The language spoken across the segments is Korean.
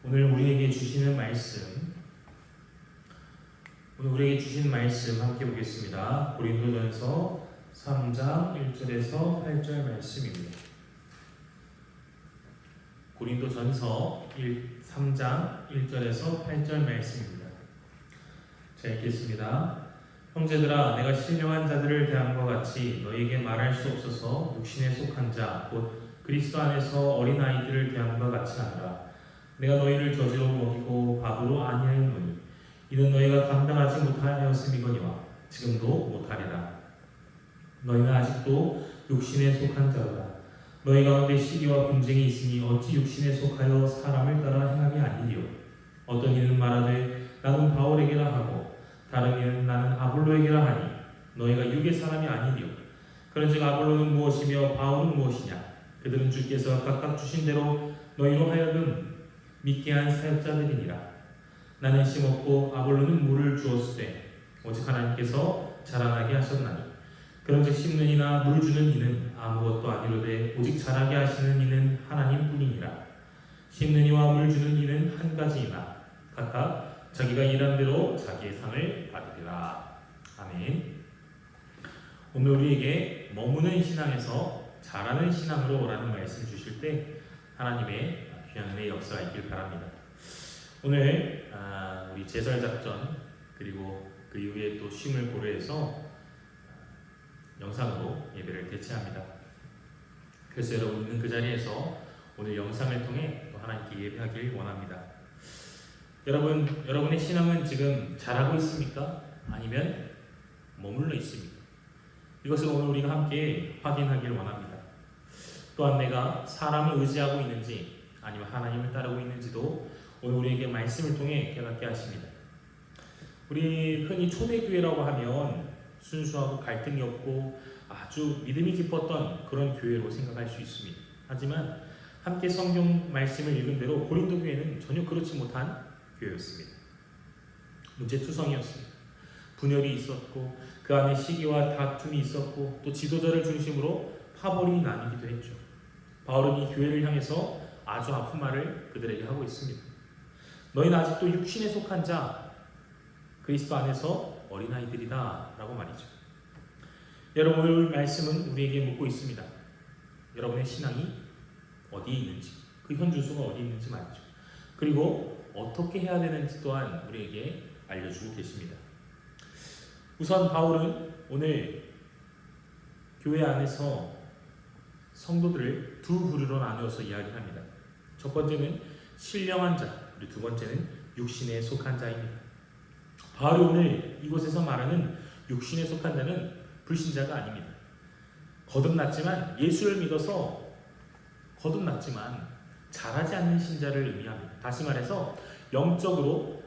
오늘 우리에게 주신 말씀 함께 보겠습니다. 고린도전서 3장 1절에서 8절 말씀입니다. 고린도전서 3장 1절에서 8절 말씀입니다. 자, 읽겠습니다. 형제들아, 내가 신령한 자들을 대함과 같이 너희에게 말할 수 없어서 육신에 속한 자, 곧 그리스도 안에서 어린아이들을 대함과 같이 하노라. 내가 너희를 저지로 먹이고 밥으로 아니하였노니 이는 너희가 감당하지 못하였음이거니와 지금도 못하리라. 너희는 아직도 육신에 속한 자로다. 너희 가운데 시기와 분쟁이 있으니 어찌 육신에 속하여 사람을 따라 행함이 아니리요. 어떤 이는 말하되 나는 바울에게라 하고 다른 이는 나는 아볼로에게라 하니 너희가 육의 사람이 아니리요. 그런즉 아볼로는 무엇이며 바울은 무엇이냐? 그들은 주께서 각각 주신 대로 너희로 하여금 믿게 한 사역자들이니라. 나는 심었고 아볼로는 물을 주었으되 오직 하나님께서 자라나게 하셨나니 그런즉 심는 이나 물 주는 이는 아무것도 아니로되 오직 자라게 하시는 이는 하나님뿐이니라. 심는 이와 물 주는 이는 한 가지이나 각각 자기가 일한 대로 자기의 상을 받으리라. 아멘. 오늘 우리에게 머무는 신앙에서 자라는 신앙으로 라는 말씀 주실 때 하나님의 귀한 은혜의 역사가 있길 바랍니다. 오늘 우리 제설작전 그리고 그 이후에 또 쉼을 고려해서 영상으로 예배를 대체합니다. 그래서 여러분 있는 그 자리에서 오늘 영상을 통해 또 하나님께 예배하길 원합니다. 여러분의 신앙은 지금 자라고 있습니까? 아니면 머물러 있습니까? 이것을 오늘 우리가 함께 확인하길 원합니다. 또한 내가 사람을 의지하고 있는지 아니면 하나님을 따르고 있는지도 오늘 우리에게 말씀을 통해 깨닫게 하십니다. 우리 흔히 초대교회라고 하면 순수하고 갈등이 없고 아주 믿음이 깊었던 그런 교회로 생각할 수 있습니다. 하지만 함께 성경 말씀을 읽은 대로 고린도 교회는 전혀 그렇지 못한 교회였습니다. 문제투성이었습니다. 분열이 있었고 그 안에 시기와 다툼이 있었고 또 지도자를 중심으로 파벌이 나뉘기도 했죠. 바울은 이 교회를 향해서 아주 아픈 말을 그들에게 하고 있습니다. 너희는 아직도 육신에 속한 자, 그리스도 안에서 어린아이들이다 라고 말이죠. 여러분, 오늘 말씀은 우리에게 묻고 있습니다. 여러분의 신앙이 어디에 있는지, 그 현주소가 어디에 있는지 말이죠. 그리고 어떻게 해야 되는지 또한 우리에게 알려주고 계십니다. 우선 바울은 오늘 교회 안에서 성도들을 두 부류로 나누어서 이야기합니다. 첫 번째는 신령한 자, 그리고 두 번째는 육신에 속한 자입니다. 바울이 오늘 이곳에서 말하는 육신에 속한 자는 불신자가 아닙니다. 거듭났지만 예수를 믿어서 거듭났지만 자라지 않는 신자를 의미합니다. 다시 말해서 영적으로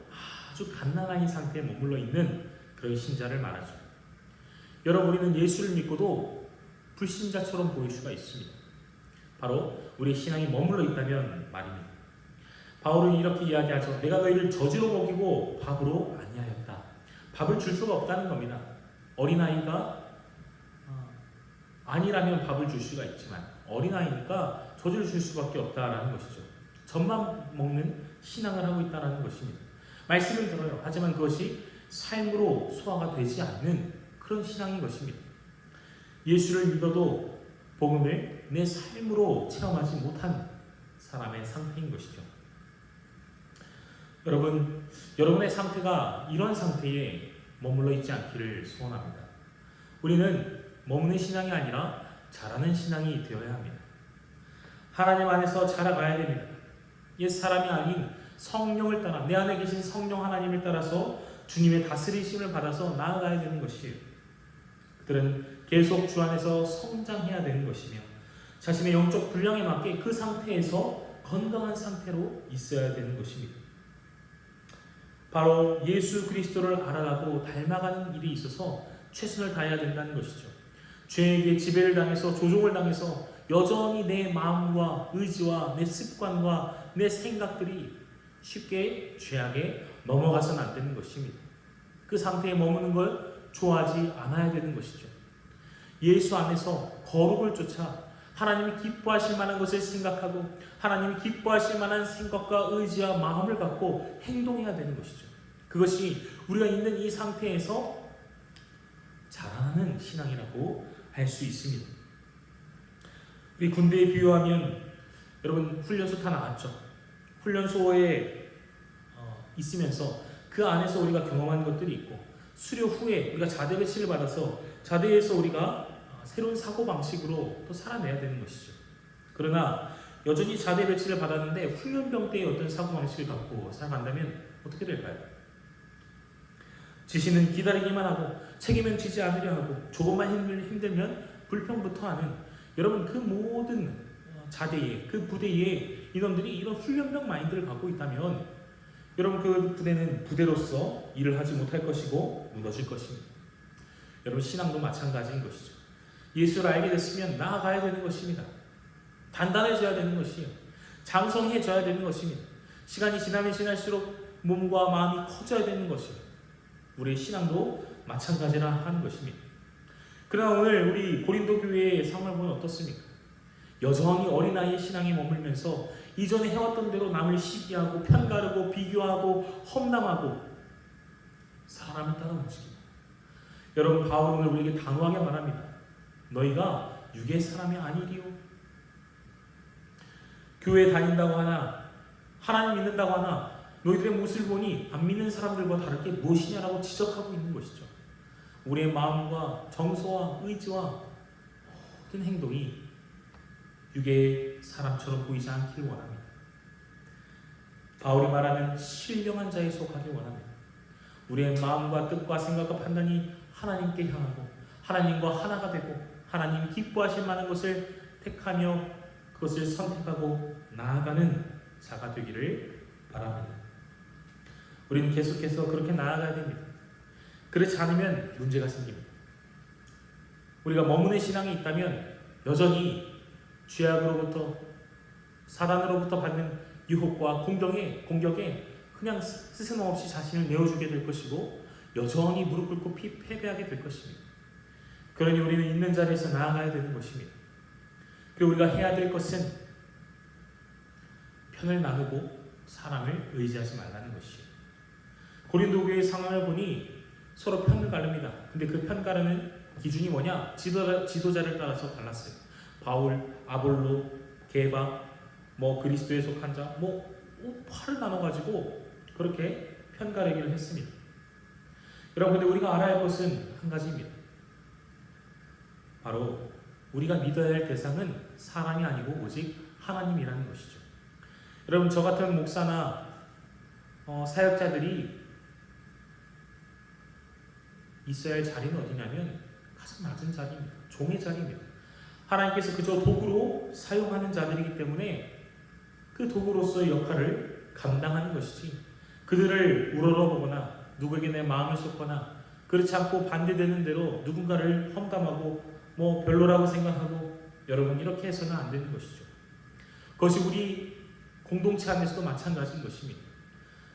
아주 갓난아이 상태에 머물러 있는 그런 신자를 말하죠. 여러분, 우리는 예수를 믿고도 불신자처럼 보일 수가 있습니다. 바로 우리의 신앙이 머물러 있다면 말입니다. 바울은 이렇게 이야기하죠. 내가 너희를 저지로 먹이고 밥으로 아니하였다. 밥을 줄 수가 없다는 겁니다. 어린아이가 아니라면 밥을 줄 수가 있지만 어린아이니까 젖을 줄 수밖에 없다라는 것이죠. 젖만 먹는 신앙을 하고 있다는 것입니다. 말씀을 들어요. 하지만 그것이 삶으로 소화가 되지 않는 그런 신앙인 것입니다. 예수를 믿어도 복음을 내 삶으로 체험하지 못한 사람의 상태인 것이죠. 여러분의 상태가 이런 상태에 머물러 있지 않기를 소원합니다. 우리는 머무는 신앙이 아니라 자라는 신앙이 되어야 합니다. 하나님 안에서 자라가야 됩니다. 옛 사람이 아닌 성령을 따라, 내 안에 계신 성령 하나님을 따라서 주님의 다스리심을 받아서 나아가야 되는 것이에요. 그들은 계속 주 안에서 성장해야 되는 것이며 자신의 영적 분량에 맞게 그 상태에서 건강한 상태로 있어야 되는 것입니다. 바로 예수 그리스도를 알아가고 닮아가는 일이 있어서 최선을 다해야 된다는 것이죠. 죄에게 지배를 당해서 조종을 당해서 여전히 내 마음과 의지와 내 습관과 내 생각들이 쉽게 죄악에 넘어가서는 안 되는 것입니다. 그 상태에 머무는 걸 좋아하지 않아야 되는 것이죠. 예수 안에서 거룩을 쫓아 하나님이 기뻐하실 만한 것을 생각하고 하나님이 기뻐하실 만한 생각과 의지와 마음을 갖고 행동해야 되는 것이죠. 그것이 우리가 있는 이 상태에서 자라나는 신앙이라고 할 수 있습니다. 우리 군대에 비유하면 여러분 훈련소 다 나왔죠. 훈련소에 있으면서 그 안에서 우리가 경험한 것들이 있고 수료 후에 우리가 자대 배치를 받아서 자대에서 우리가 새로운 사고방식으로 또 살아내야 되는 것이죠. 그러나 여전히 자대 배치를 받았는데 훈련병 때의 어떤 사고방식을 갖고 살아간다면 어떻게 될까요? 지시는 기다리기만 하고 책임은 지지 않으려 하고 조금만 힘들면 불평부터 하는 여러분 그 모든 자대에 그 부대에 인원들이 이런 훈련병 마인드를 갖고 있다면 여러분 그 부대는 부대로서 일을 하지 못할 것이고 무너질 것입니다. 여러분 신앙도 마찬가지인 것이죠. 예수를 알게 됐으면 나아가야 되는 것입니다. 단단해져야 되는 것이에요. 장성해져야 되는 것입니다. 시간이 지나면 지날수록 몸과 마음이 커져야 되는 것이에요. 우리의 신앙도 마찬가지라 하는 것입니다. 그러나 오늘 우리 고린도 교회의 상황을 보면 어떻습니까? 여전히 어린아이의 신앙에 머물면서 이전에 해왔던 대로 남을 시기하고 편가르고 비교하고 험담하고 사람을 따라 움직입니다. 여러분 바울은 오늘 우리에게 단호하게 말합니다. 너희가 육의 사람이 아니리요. 교회 다닌다고 하나 하나님 믿는다고 하나 너희들의 모습을 보니 안 믿는 사람들과 다를 게 무엇이냐라고 지적하고 있는 것이죠. 우리의 마음과 정서와 의지와 모든 행동이 육의 사람처럼 보이지 않기를 원합니다. 바울이 말하는 신령한 자에 속하길 원합니다. 우리의 마음과 뜻과 생각과 판단이 하나님께 향하고 하나님과 하나가 되고 하나님이 기뻐하실 만한 것을 택하며 그것을 선택하고 나아가는 자가 되기를 바랍니다. 우리는 계속해서 그렇게 나아가야 됩니다. 그렇지 않으면 문제가 생깁니다. 우리가 머무는 신앙이 있다면 여전히 죄악으로부터 사단으로부터 받는 유혹과 공격에 그냥 스스럼없이 자신을 내어주게 될 것이고 여전히 무릎 꿇고 패배하게 될 것입니다. 그러니 우리는 있는 자리에서 나아가야 되는 것입니다. 그리고 우리가 해야 될 것은 편을 나누고 사람을 의지하지 말라는 것이에요. 고린도 교회의 상황을 보니 서로 편을 가릅니다. 근데 그 편 가르는 기준이 뭐냐? 지도자를 따라서 달랐어요. 바울, 아볼로, 게바, 그리스도에 속한 자, 팔을 나눠가지고 그렇게 편 가르기를 했습니다. 여러분, 근데 우리가 알아야 할 것은 한 가지입니다. 바로 우리가 믿어야 할 대상은 사람이 아니고 오직 하나님이라는 것이죠. 여러분, 저 같은 목사나 사역자들이 있어야 할 자리는 어디냐면 가장 낮은 자리입니다. 종의 자리입니다. 하나님께서 그저 도구로 사용하는 자들이기 때문에 그 도구로서의 역할을 감당하는 것이지 그들을 우러러보거나 누구에게 내 마음을 쏟거나 그렇지 않고 반대되는 대로 누군가를 험담하고 별로라고 생각하고 여러분 이렇게 해서는 안 되는 것이죠. 그것이 우리 공동체 안에서도 마찬가지인 것입니다.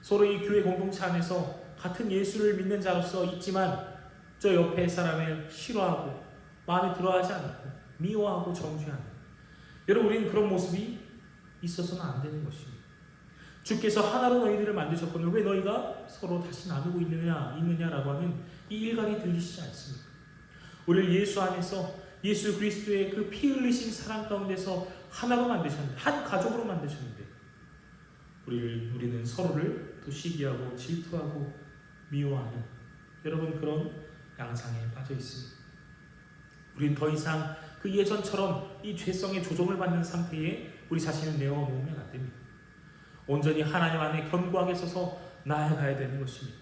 서로 이 교회 공동체 안에서 같은 예수를 믿는 자로서 있지만 저 옆에 사람을 싫어하고 마음에 들어하지 않고 미워하고 정죄하는 여러분 우리는 그런 모습이 있어서는 안 되는 것입니다. 주께서 하나로 너희들을 만드셨거늘 왜 너희가 서로 다시 나누고 있느냐라고 하는 이 일각이 들리시지 않습니까? 우리를 예수 안에서 예수 그리스도의 그 피 흘리신 사랑 가운데서 하나로 만드셨는데 한 가족으로 만드셨는데 우리는 서로를 또 시기하고 질투하고 미워하는 여러분 그런 양상에 빠져 있습니다. 우리는 더 이상 그 예전처럼 이 죄성의 조종을 받는 상태에 우리 자신을 내어놓으면 안 됩니다. 온전히 하나님 안에 견고하게 서서 나아가야 되는 것입니다.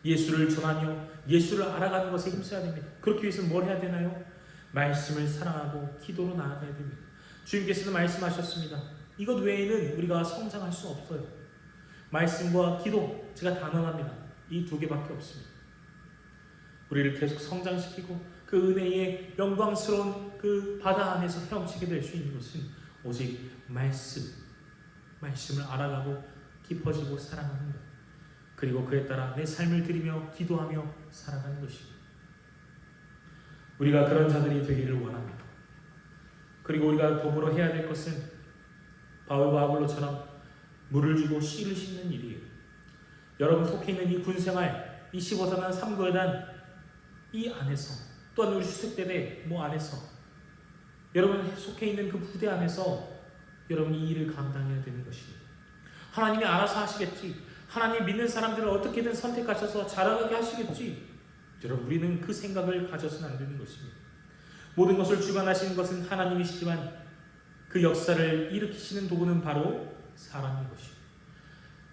예수를 전하며 예수를 알아가는 것에 힘써야 됩니다. 그렇기 위해서는 뭘 해야 되나요? 말씀을 사랑하고 기도로 나아가야 됩니다. 주님께서는 말씀하셨습니다. 이것 외에는 우리가 성장할 수 없어요. 말씀과 기도, 제가 단언합니다. 이 두 개밖에 없습니다. 우리를 계속 성장시키고 그 은혜의 영광스러운 그 바다 안에서 헤엄치게 될 수 있는 것은 오직 말씀을 알아가고 깊어지고 사랑하는 것, 그리고 그에 따라 내 삶을 드리며 기도하며 살아가는 것입니다. 우리가 그런 자들이 되기를 원합니다. 그리고 우리가 더불어 해야 될 것은 바울과 아볼로처럼 물을 주고 씨를 심는 일이에요. 여러분 속해 있는 이 군생활, 이 15사단 3교단 이 안에서, 또한 우리 수색대대 안에서, 여러분 속해 있는 그 부대 안에서 여러분이 이 일을 감당해야 되는 것입니다. 하나님이 알아서 하시겠지. 하나님 믿는 사람들을 어떻게든 선택하셔서 자라가게 하시겠지. 여러분 우리는 그 생각을 가져서는 안 되는 것입니다. 모든 것을 주관하시는 것은 하나님이시지만 그 역사를 일으키시는 도구는 바로 사람인 것입니다.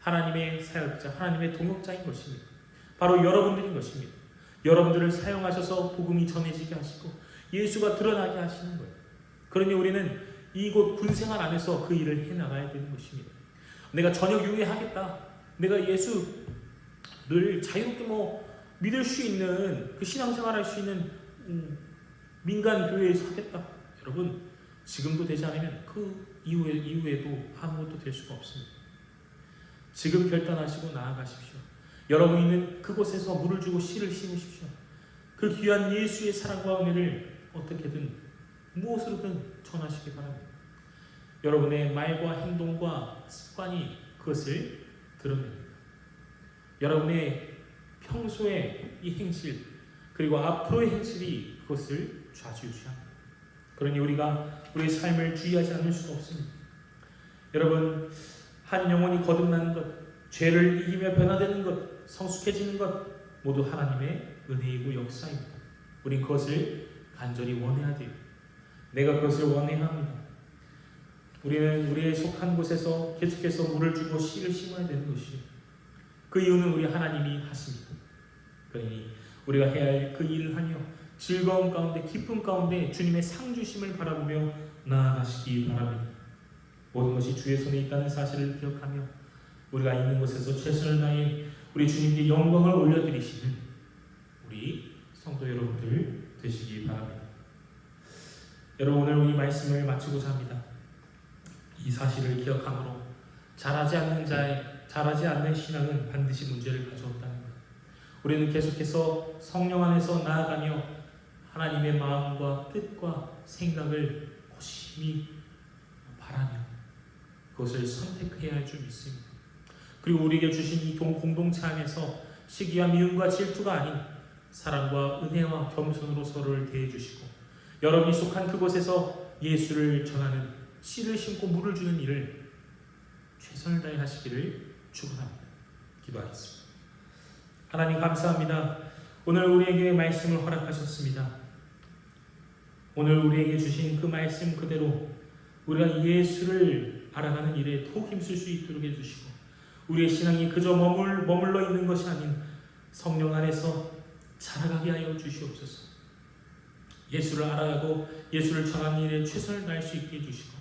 하나님의 사역자, 하나님의 동역자인 것입니다. 바로 여러분들인 것입니다. 여러분들을 사용하셔서 복음이 전해지게 하시고 예수가 드러나게 하시는 거예요. 그러니 우리는 이곳 군생활 안에서 그 일을 해나가야 되는 것입니다. 내가 저녁 이후에 하겠다. 내가 예수를 자유롭게 믿을 수 있는 그 신앙생활할 수 있는 민간 교회에서 하겠다. 여러분 지금도 되지 않으면 그 이후에도 아무것도 될 수가 없습니다. 지금 결단하시고 나아가십시오. 여러분이 있는 그곳에서 물을 주고 씨를 심으십시오. 그 귀한 예수의 사랑과 은혜를 어떻게든 무엇으로든 전하시기 바랍니다. 여러분의 말과 행동과 습관이 그것을 드러냅니다. 여러분의 평소의 이 행실 그리고 앞으로의 행실이 그것을 좌지우지합니다. 그러니 우리가 우리의 삶을 주의하지 않을 수가 없습니다. 여러분 한 영혼이 거듭나는 것, 죄를 이기며 변화되는 것, 성숙해지는 것 모두 하나님의 은혜이고 역사입니다. 우린 그것을 간절히 원해야 돼요. 내가 그것을 원해야 합니다. 우리는 우리의 속한 곳에서 계속해서 물을 주고 씨를 심어야 되는 것이에요. 그 이유는 우리 하나님이 하십니다. 그러니 우리가 해야 할 그 일을 하며 즐거움 가운데 기쁨 가운데 주님의 상 주심을 바라보며 나아가시기 바랍니다. 모든 것이 주의 손에 있다는 사실을 기억하며 우리가 있는 곳에서 최선을 다해 우리 주님께 영광을 올려드리시는 우리 성도 여러분들 되시기 바랍니다. 여러분 오늘 이 말씀을 마치고자 합니다. 이 사실을 기억함으로 자라지 않는 신앙은 반드시 문제를 가져온다는 것. 우리는 계속해서 성령 안에서 나아가며 하나님의 마음과 뜻과 생각을 고심히 바라며 그것을 선택해야 할 줄 믿습니다. 그리고 우리에게 주신 이 공동체 안에서 시기와 미움과 질투가 아닌 사랑과 은혜와 겸손으로 서로를 대해주시고 여러분이 속한 그곳에서 예수를 전하는 씨를 심고 물을 주는 일을 최선을 다해 하시기를 축원합니다. 기도하겠습니다. 하나님 감사합니다. 오늘 우리에게 말씀을 허락하셨습니다. 오늘 우리에게 주신 그 말씀 그대로 우리가 예수를 알아가는 일에 더욱 힘쓸 수 있도록 해주시고 우리의 신앙이 그저 머물러 있는 것이 아닌 성령 안에서 자라가게 하여 주시옵소서. 예수를 알아가고 예수를 전하는 일에 최선을 다할 수 있게 해주시고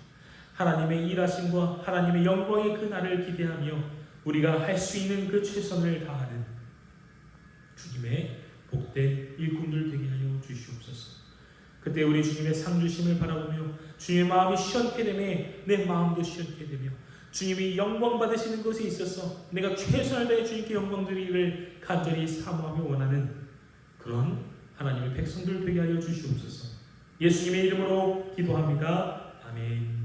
하나님의 일하심과 하나님의 영광의 그 날을 기대하며 우리가 할 수 있는 그 최선을 다하는 주님의 복된 일꾼들 되게 하여 주시옵소서. 그때 우리 주님의 상 주심을 바라보며 주님의 마음이 시원케 되며 내 마음도 시원케 되며 주님이 영광 받으시는 것에 있어서 내가 최선을 다해 주님께 영광 드리기를 간절히 사모하며 원하는 그런 하나님의 백성들 되게 하여 주시옵소서. 예수님의 이름으로 기도합니다. 아멘.